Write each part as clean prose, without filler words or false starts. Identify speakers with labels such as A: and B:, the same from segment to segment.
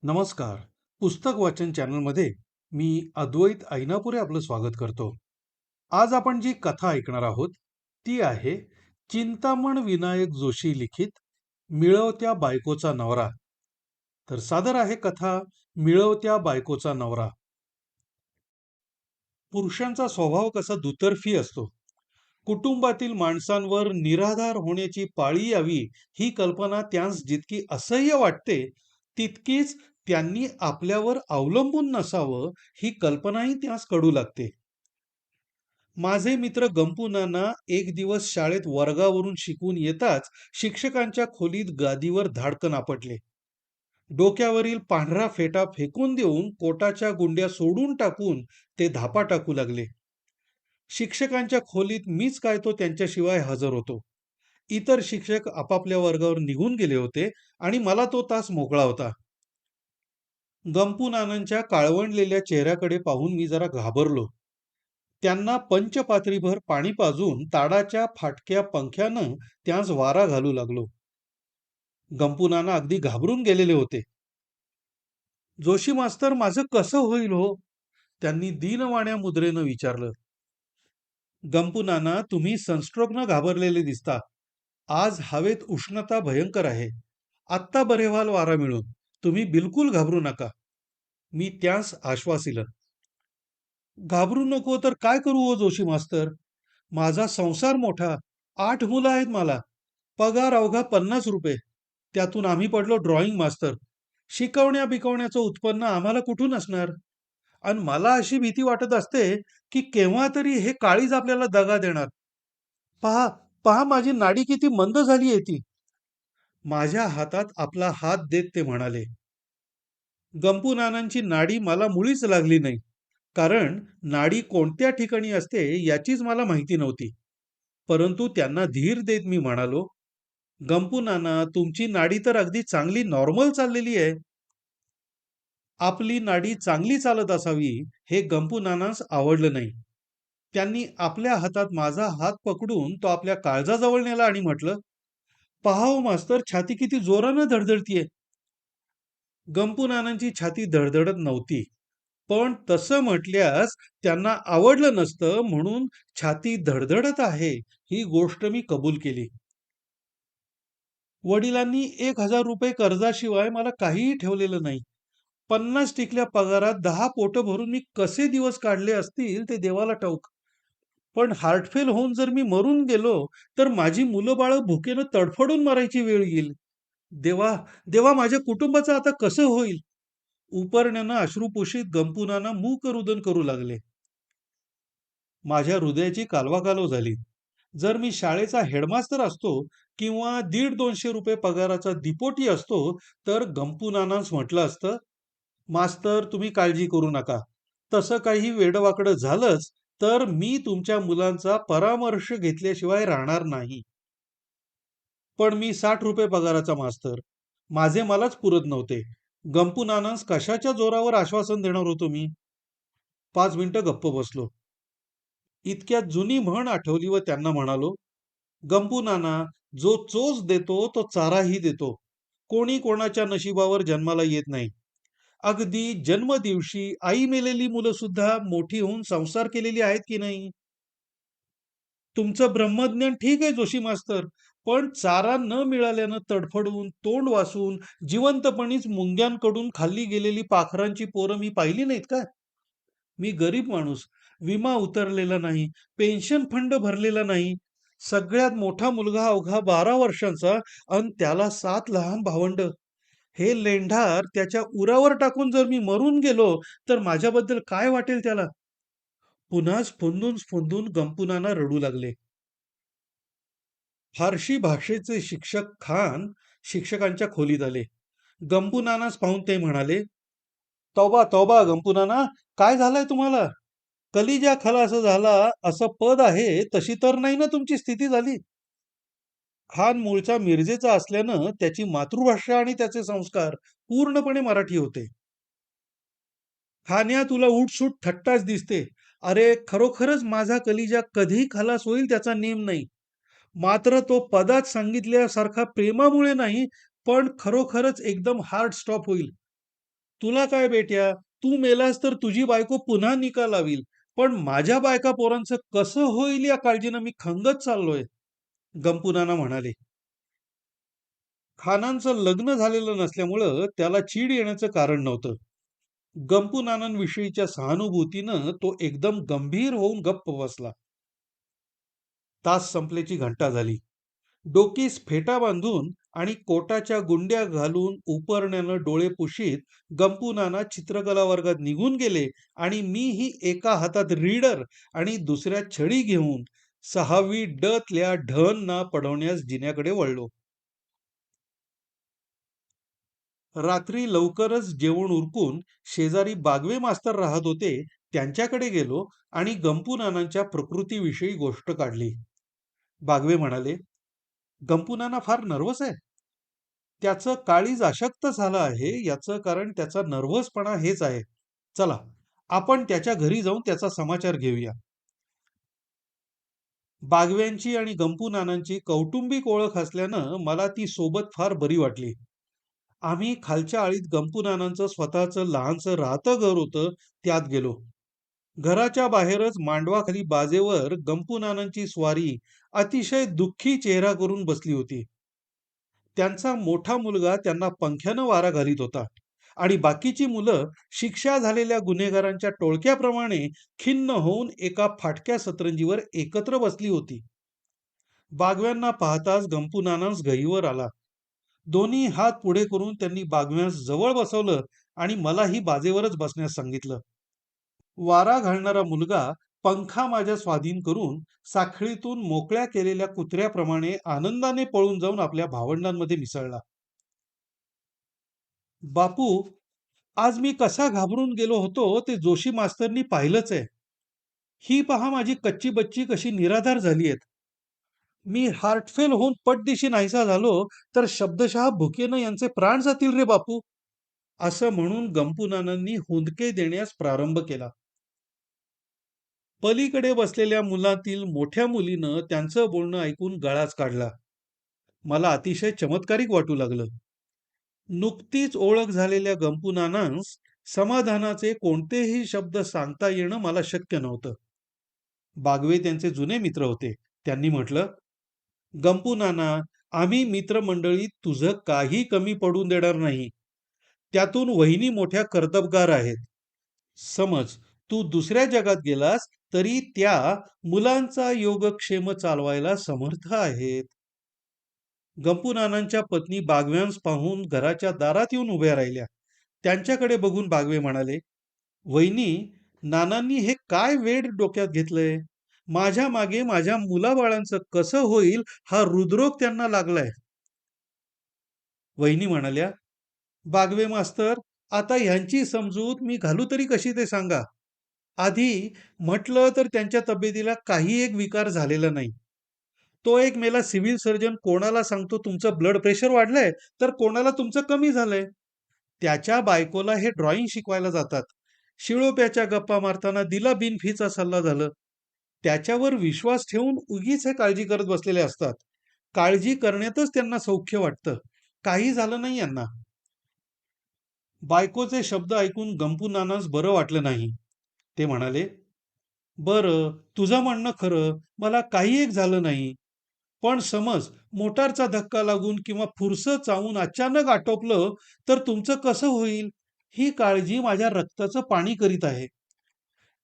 A: नमस्कार. पुस्तक वाचन चॅनलमध्ये मी अद्वैत ऐनापुरे आपलं स्वागत करतो. आज आपण जी कथा ऐकणार आहोत ती आहे चिंतामण विनायक जोशी लिखित मिळवत्या बायकोचा नवरा. तर सादर आहे कथा मिळवत्या बायकोचा नवरा. पुरुषांचा स्वभाव कसा दुतर्फी असतो. कुटुंबातील माणसांवर निराधार होण्याची पाळी यावी ही कल्पना त्यांस जितकी असह्य वाटते, तितकीच त्यांनी आपल्यावर अवलंबून नसावं ही कल्पनाही त्यास कडू लागते. माझे मित्र गंपू नाना एक दिवस शाळेत वर्गावरून शिकून येताच शिक्षकांच्या खोलीत गादीवर धाडकन आपटले. डोक्यावरील पांढरा फेटा फेकून देऊन कोटाच्या गुंड्या सोडून टाकून ते धापा टाकू लागले. शिक्षकांच्या खोलीत मीच काय तो त्यांच्याशिवाय हजर होतो. इतर शिक्षक आपापल्या वर्गावर निघून गेले होते आणि मला तो तास मोकळा होता. गंपू नानांच्या काळवंडलेल्या चेहऱ्याकडे पाहून मी जरा घाबरलो. त्यांना पंचपात्रीभर पाणी पाजून ताडाच्या फाटक्या पंख्यानं त्यास वारा घालू लागलो. गंपू नाना अगदी घाबरून गेलेले होते. जोशी मास्तर, माझं कसं होईल हो? त्यांनी दीनवाण्या मुद्रेनं विचारलं. गंपू नाना, तुम्ही सनस्ट्रोकनं घाबरलेले दिसता. आज हवेत उष्णता भयंकर आहे. आत्ता बरे व्हाल वारा मिळून. तुम्ही बिलकुल घाबरू नका. मी त्यास आश्वास दिलं. घाबरू नको तर काय करू हो जोशी मास्तर? माझा संसार मोठा, 8 मुलं आहेत मला. पगार अवघा 50 रुपये. त्यातून आम्ही पडलो ड्रॉइंग मास्तर. शिकवण्या बिकवण्याचं उत्पन्न आम्हाला कुठून असणार? आणि मला अशी भीती वाटत असते की केव्हा तरी हे काळीज आपल्याला दगा देणार. पहा, पहा माझी नाडी किती मंद झाली आहे ती. माझ्या हातात आपला हात देत ते म्हणाले. गंपू नानांची नाडी मला मुळीच लागली नाही, कारण नाडी कोणत्या ठिकाणी असते याचीच मला माहिती नव्हती. परंतु त्यांना धीर देत मी म्हणालो, गंपू नाना, तुमची नाडी तर अगदी चांगली नॉर्मल चाललेली आहे. आपली नाडी चांगली चालत असावी हे गंपू नानांस आवडलं नाही. त्यांनी आपल्या हातात माझा हात पकडून तो आपल्या काळजाजवळ नेला आणि म्हटलं, पहा हो मास्तर, छाती किती जोरानं धडधडतीये. गंपू नानांची छाती धडधडत नव्हती, पण तसं म्हटल्यास त्यांना आवडलं नसतं, म्हणून छाती धडधडत आहे ही गोष्ट मी कबूल केली. वडिलांनी 1,000 रुपये कर्जाशिवाय मला काहीही ठेवलेलं नाही. 50 टिकल्या पगारात 10 पोटं भरून मी कसे दिवस काढले असतील ते देवाला ठाऊक. पण हार्टफेल होऊन जर मी मरून गेलो, तर माझी मुलं बाळं भुकेनं तडफडून मरायची वेळ येईल. देवा, देवा, माझ्या कुटुंबाचं आता कसं होईल? उपरण्यानं अश्रुपोषित गंपूनाना मूक रुदन करू लागले. माझ्या हृदयाची कालवाकालव झाली. जर मी शाळेचा हेडमास्तर असतो किंवा 150-200 रुपये पगाराचा दिपोटी असतो, तर गंपू नानांस म्हटलं असतं, मास्तर तुम्ही काळजी करू नका. तसं काही वेडवाकडं झालंच तर मी तुमच्या मुलांचा परामर्श घेतल्याशिवाय राहणार नाही. पण मी 60 रुपये पगाराचा मास्तर. माझे मलाच पुरत नव्हते. गंपू नानांस कशाच्या जोरावर आश्वासन देणार होतो मी? 5 मिनिटं गप्प बसलो. इतक्यात जुनी म्हण आठवली व त्यांना म्हणालो, गंपू नाना, जो चोच देतो तो चाराही देतो. कोणी कोणाच्या नशिबावर जन्माला येत नाही. अगदी जन्मदिवशी आई मेलेली मुलं सुद्धा मोठी होऊन संसार केलेली आहेत की नाही? तुमचं ब्रह्मज्ञान ठीक आहे जोशी मास्तर, पण चारा न मिळाल्यानं तडफडून, तोंड वासून, जिवंतपणीच मुंग्यांकडून खाल्ली गेलेली पाखरांची पोरं मी पाहिली नाहीत का? मी गरीब माणूस, विमा उतरलेला नाही, पेन्शन फंड भरलेला नाही. सगळ्यात मोठा मुलगा अवघा 12 वर्षांचा अन त्याला 7 लहान भावंड. हे लेंढार त्याच्या उरावर टाकून जर मी मरून गेलो, तर माझ्याबद्दल काय वाटेल त्याला? पुन्हा स्फुंदून स्फुंदून गंपूनाना रडू लागले. फारशी भाषेचे शिक्षक खान शिक्षकांच्या खोलीत आले. गंपूनानास पाहून ते म्हणाले, तौबा तौबा गंपूनाना, काय झालंय तुम्हाला? कलिजा खलास झाला असं पद आहे तशी तर नाही ना तुमची स्थिती झाली? खान मूळचा मिरजेचा असल्यानं त्याची मातृभाषा आणि त्याचे संस्कार पूर्णपणे मराठी होते. खान्या, तुला उठसूट थट्टाच दिसते. अरे, खरोखरच माझा कलिजा कधी खलास होईल त्याचा नेम नाही. मात्र तो पदात सांगितल्यासारखा प्रेमामुळे नाही, पण खरोखरच एकदम हार्ड स्टॉप होईल. तुला काय बेट्या, तू मेलास तर तुझी बायको पुन्हा निका लावील. पण माझ्या बायका पोरांचं कसं होईल या काळजीनं मी खंगत चाललोय. गंपूनाना म्हणाले. खानांचं लग्न झालेलं नसल्यामुळं त्याला चीड येण्याचं कारण नव्हतं. गंपूनानांविषयीच्या सहानुभूतीनं तो एकदम गंभीर होऊन गप्प बसला. तास संपल्याची घंटा झाली. डोकीस फेटा बांधून आणि कोटाच्या गुंड्या घालून उपरण्यानं डोळे पुशीत गंपूनाना चित्रकला वर्गात निघून गेले आणि मीही एका हातात रीडर आणि दुसऱ्या छडी घेऊन 6वी डतल्या ढ ना पडवण्यास जिन्याकडे वळलो. रात्री लवकरच जेवण उरकून शेजारी बागवे मास्तर राहत होते, त्यांच्याकडे गेलो आणि गंपूनानांच्या प्रकृतीविषयी गोष्ट काढली. बागवे म्हणाले, गंपूनाना फार नर्वस आहे. त्याचं काळीज अशक्त झालं आहे, याचं कारण त्याचा नर्व्हसपणा हेच आहे. चला, आपण त्याच्या घरी जाऊन त्याचा समाचार घेऊया. बागव्यांची आणि गंपूनानांची कौटुंबिक ओळख असल्यानं मला ती सोबत फार बरी वाटली. आम्ही खालच्या आळीत गंपूनानांचं स्वतःचं लहानसं राहतं घर होतं, त्यात गेलो. घराच्या बाहेरच मांडवाखाली बाजेवर गंपूनानांची स्वारी अतिशय दुःखी चेहरा करून बसली होती. त्यांचा मोठा मुलगा त्यांना पंख्यानं वारा घालीत होता आणि बाकीची मुलं शिक्षा झालेल्या गुन्हेगारांच्या टोळक्याप्रमाणे खिन्न होऊन एका फाटक्या सतरंजीवर एकत्र बसली होती. बागव्यांना पाहताच गंपूनानांस गहिवर आला. दोन्ही हात पुढे करून त्यांनी बागव्यांस जवळ बसवलं आणि मलाही बाजेवरच बसण्यास सांगितलं. वारा घालणारा मुलगा पंखा माझ्या स्वाधीन करून साखळीतून मोकळ्या केलेल्या कुत्र्याप्रमाणे आनंदाने पळून जाऊन आपल्या भावंडांमध्ये मिसळला. बापू, आज मी कसा घाबरून गेलो होतो ते जोशी मास्तरनी पाहिलंच आहे. ही पहा माझी कच्ची बच्ची कशी निराधार झाली आहेत. मी हार्टफेल होऊन पटदिशी नाहीसा झालो तर शब्दशः भुकेनं यांचे प्राण जातील रे बापू. असं म्हणून गंपूनानांनी हुंदके देण्यास प्रारंभ केला. पलीकडे बसलेल्या मुलातील मोठ्या मुलीनं त्यांचं बोलणं ऐकून गळाच काढला. मला अतिशय चमत्कारिक वाटू लागलं. नुकतीच ओळख झालेल्या गंपूनानांस समाधानाचे कोणतेही शब्द सांगता येणं मला शक्य नव्हतं. बागवे त्यांचे जुने मित्र होते. त्यांनी म्हटलं, गंपूनाना, आम्ही मित्रमंडळीत तुझं काही कमी पडून देणार नाही. त्यातून वहिनी मोठ्या कर्तबगार आहेत. समज तू दुसऱ्या जगात गेलास तरी त्या मुलांचा योगक्षेम चालवायला समर्थ आहेत. गंपूनानांच्या पत्नी बागव्यांस पाहून घराच्या दारात येऊन उभ्या राहिल्या. त्यांच्याकडे बघून बागवे म्हणाले, वहिनी, नानांनी हे काय वेड डोक्यात घेतलंय. माझ्या मागे माझ्या मुलाबाळांचं कसं होईल हा हृदरोग त्यांना लागलाय. वहिनी म्हणाल्या, बागवे मास्तर, आता ह्यांची समजूत मी घालू तरी कशी ते सांगा. आधी म्हटलं तर त्यांच्या तब्येतीला काही एक विकार झालेला नाही. तो एक मेला सिव्हिल सर्जन कोणाला सांगतो तुमचं ब्लड प्रेशर वाढलंय, तर कोणाला तुमचं कमी झालंय. त्याच्या बायकोला हे ड्रॉइंग शिकवायला जातात. शिळोप्याच्या गप्पा मारताना दिला बिनफीचा सल्ला झालं. त्याच्यावर विश्वास ठेवून उगीच हे काळजी करत बसलेले असतात. काळजी करण्यातच त्यांना सौख्य वाटतं. काही झालं नाही यांना. बायकोचे शब्द ऐकून गंपूनानास बरं वाटलं नाही. ते म्हणाले, बरं, तुझं म्हणणं खरं, मला काही एक झालं नाही. पण समज मोटारचा धक्का लागून किंवा फुरसं चावून अचानक आटोपलं तर तुमचं कसं होईल? ही काळजी माझ्या रक्ताचं पाणी करीत आहे.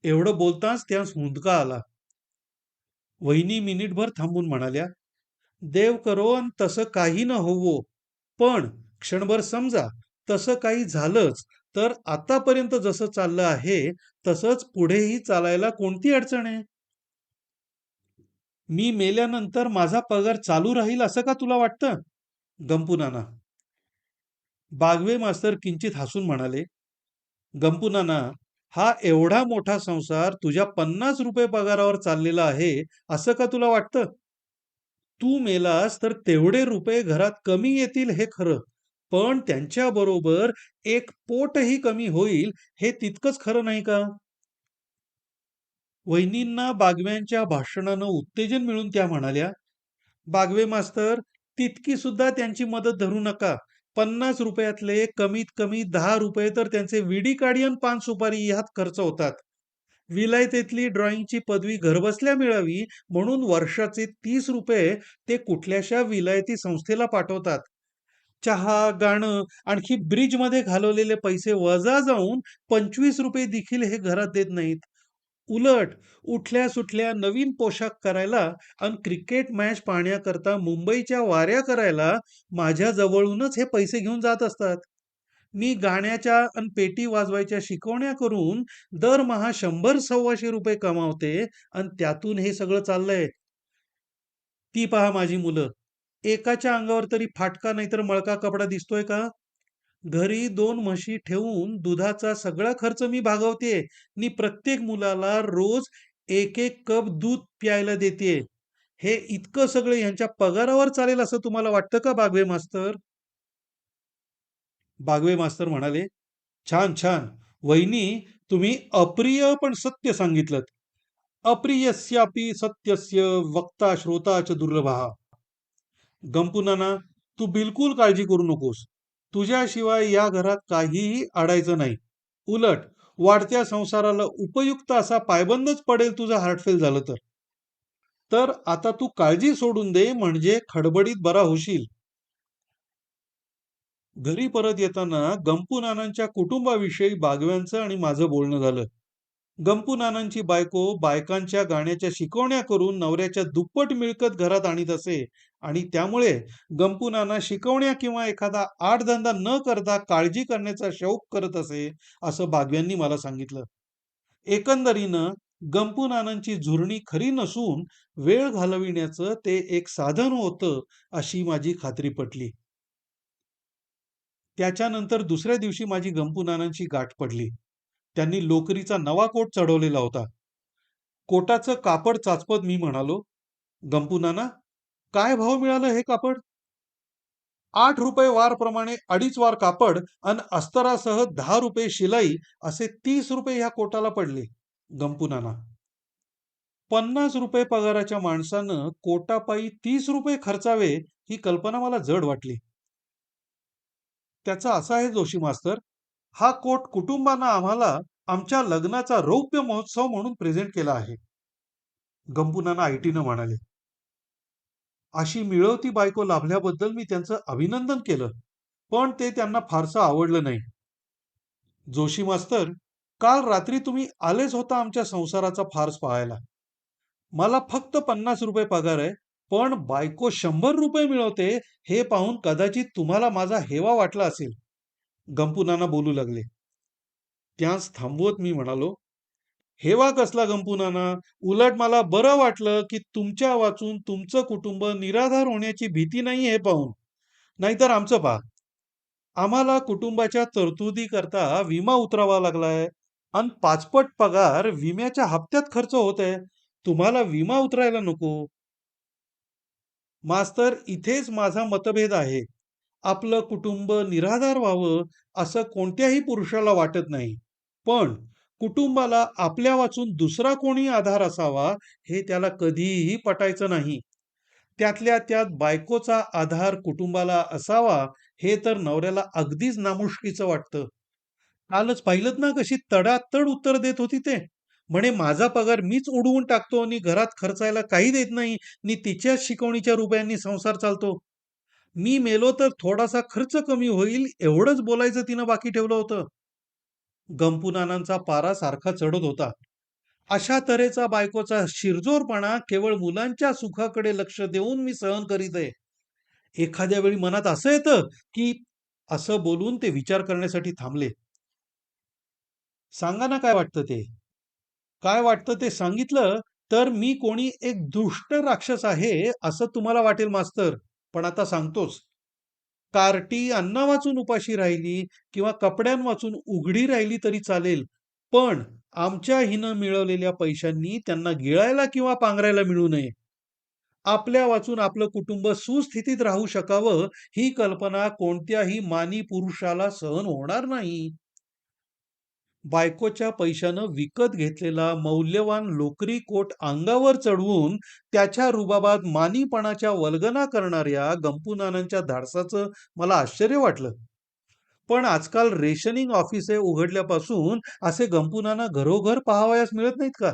A: एवढं बोलताच त्यास हुंदका आला. वहिनी मिनिटभर थांबून म्हणाल्या, देव करो अन तसं काही न होवो. पण क्षणभर समजा तसं काही झालंच तर आतापर्यंत जसं चाललं आहे तसंच पुढेही चालायला कोणती अडचण आहे? मी मेल्यानंतर माझा पगार चालू राहील असं का तुला वाटतं? गंपूनाना. बागवे मास्तर किंचित हसून म्हणाले, गंपूनाना, हा एवढा मोठा संसार तुझ्या 50 रुपये पगारावर चाललेला आहे असं का तुला वाटतं? तू मेलास तर तेवढे रुपये घरात कमी येतील हे खरं, पण त्यांच्याबरोबर एक पोटही कमी होईल हे तितकंच खरं नाही का? वहिनींना बागव्यांच्या भाषणानं उत्तेजन मिळून त्या म्हणाल्या, बागवे मास्तर, तितकी सुद्धा त्यांची मदत धरू नका. 50 रुपयातले कमीत कमी 10 रुपये तर त्यांचे विडी काढी आणि पान सुपारी ह्यात खर्च होतात. विलायतेतली ड्रॉइंगची पदवी घरबसल्या मिळावी म्हणून वर्षाचे 30 रुपये ते कुठल्याशा विलायती संस्थेला पाठवतात. चहा, गाणं, आणखी ब्रिजमध्ये घालवलेले पैसे वजा जाऊन 25 रुपये देखील हे घरात देत नाहीत. उलट उठल्या-सुटल्या नवीन पोशाख करायला आणि क्रिकेट मॅच पाहण्याकरता मुंबईच्या वाऱ्या करायला माझ्या जवळूनच हे पैसे घेऊन जात असतात. मी गाण्याच्या आणि पेटी वाजवायच्या शिकवण्या करून दरमहा 100-125 रुपये कमावते आणि त्यातून हे सगळं चाललंय. ती पहा माझी मुलं. एकाच्या अंगावर तरी फाटका नाहीतर मळका कपडा दिसतोय का? घरी 2 म्हशी ठेवून दुधाचा सगळा खर्च मी भागवतेय आणि प्रत्येक मुलाला रोज 1-1 कप दूध प्यायला देतेय. हे इतकं सगळं ह्यांच्या पगारावर चालेल असं तुम्हाला वाटतं का बागवे मास्तर? बागवे मास्तर म्हणाले, "छान, छान. वहिनी, तुम्ही अप्रिय पण सत्य सांगितलंत. अप्रियस्यापि सत्यस्य वक्ता श्रोता च दुर्लभः." गंपू नाना, तू बिलकुल काळजी करू नकोस. तुझ्याशिवाय या घरात काहीही अडायचं नाही. उलट वाढत्या संसाराला उपयुक्त असा पायबंदच पडेल तुझं हार्ट फेल झालं तर. तर आता तू काळजी सोडून दे म्हणजे खडबडीत बरा होशील. घरी परत येताना गंपू नानांच्या कुटुंबाविषयी बागव्यांचं आणि माझं बोलणं झालं. गंपू नानांची बायको बायकांच्या गाण्याच्या शिकवण्या करून नवऱ्याच्या दुप्पट मिळकत घरात आणीत असे आणि त्यामुळे गंपू नाना शिकवण्या किंवा एखादा आडधंदा न करता काळजी करण्याचा शौक करत असे, असं बागव्यांनी मला सांगितलं. एकंदरीनं गंपू नानांची झुरणी खरी नसून वेळ घालविण्याचं ते एक साधन होतं, अशी माझी खात्री पटली. त्याच्यानंतर दुसऱ्या दिवशी माझी गंपू नानांची गाठ पडली. त्यांनी लोकरीचा नवा कोट चढवलेला होता. कोटाचं कापड चाचपत मी म्हणालो, "गंपू नाना, काय भाव मिळालं हे कापड?" ₹8 वारप्रमाणे 2.5 वार कापड आणि अस्तरासह 10 रुपये शिलाई असे 30 रुपये ह्या कोटाला पडले. गंपू नाना, 50 रुपये पगाराच्या माणसानं कोटापायी 30 रुपये खर्चावे ही कल्पना मला जड वाटली. त्याचा असा आहे जोशी मास्तर, हा कोट कुटुंबानं आम्हाला आमच्या लग्नाचा रौप्य महोत्सव म्हणून प्रेझेंट केला आहे. गंपू नाना आयटीनं म्हणाले. अशी मिळवती बायको लाभल्याबद्दल मी त्यांचं अभिनंदन केलं, पण ते त्यांना फारसं आवडलं नाही. जोशी मास्तर, काल रात्री तुम्ही आलेच होता आमच्या संसाराचा फार्स पाहायला. मला फक्त 50 रुपये पगार आहे, पण बायको 100 रुपये मिळवते हे पाहून कदाचित तुम्हाला माझा हेवा वाटला असेल. गंपू नाना बोलू लागले. त्याच थांबवत मी म्हणालो, हेवा कसला गंपू नाना? उलट मला बरं वाटलं की तुमच्या वाचून तुमचं कुटुंब निराधार होण्याची भीती नाही हे पाहून. नाहीतर आमचं पहा, आम्हाला कुटुंबाच्या तरतुदी करता विमा उतरावा लागलाय आणि पाचपट पगार विम्याच्या हप्त्यात खर्च होत आहे. तुम्हाला विमा उतरायला नको. मास्तर, इथेच माझा मतभेद आहे. आपलं कुटुंब निराधार व्हावं असं कोणत्याही पुरुषाला वाटत नाही. पण कुटुंबाला आपल्या वाचून दुसरा कोणी आधार असावा हे त्याला कधीही पटायचं नाही. त्यातल्या त्यात बायकोचा आधार कुटुंबाला असावा हे तर नवऱ्याला अगदीच नामुष्कीचं वाटतं. कालच पाहिलंत ना कशी तडातड उत्तर देत होती ते. म्हणे माझा पगार मीच उडवून टाकतो आणि घरात खर्चायला काही देत नाही आणि तिच्याच शिकवणीच्या रुपयांनी संसार चालतो. मी मेलो तर थोडासा खर्च कमी होईल एवढंच बोलायचं तिनं बाकी ठेवलं होतं. गंपू नानांचा पारा सारखा चढत होता. अशा तऱ्हेचा बायकोचा शिरजोरपणा केवळ मुलांच्या सुखाकडे लक्ष देऊन मी सहन करीत आहे. एखाद्या वेळी मनात असं येतं की असं बोलून ते विचार करण्यासाठी थांबले. सांगा ना काय वाटतं ते? काय वाटतं ते सांगितलं तर मी कोणी एक दुष्ट राक्षस आहे असं तुम्हाला वाटेल मास्तर. पण आता सांगतोच. कार्टी अन्ना वाचून उपाशी राहिली किंवा कपड्यां वाचून उघडी राहिली तरी चालेल. पण आमच्या हिनं मिळवलेल्या पैशांनी त्यांना गिळायला किंवा पांघरायला मिळू नये. आपल्या वाचून आपलं कुटुंब सुस्थितीत राहू शकावं ही कल्पना कोणत्याही मानी पुरुषाला सहन होणार नाही. बायकोच्या पैशानं विकत घेतलेला मौल्यवान लोकरी कोट अंगावर चढवून त्याच्या रुबाबात मानीपणाच्या वल्गना करणाऱ्या गंपूनानांच्या धाडसाचं मला आश्चर्य वाटलं. पण आजकाल रेशनिंग ऑफिसे उघडल्यापासून असे गंपूनाना घरोघर पाहावयास मिळत नाहीत का?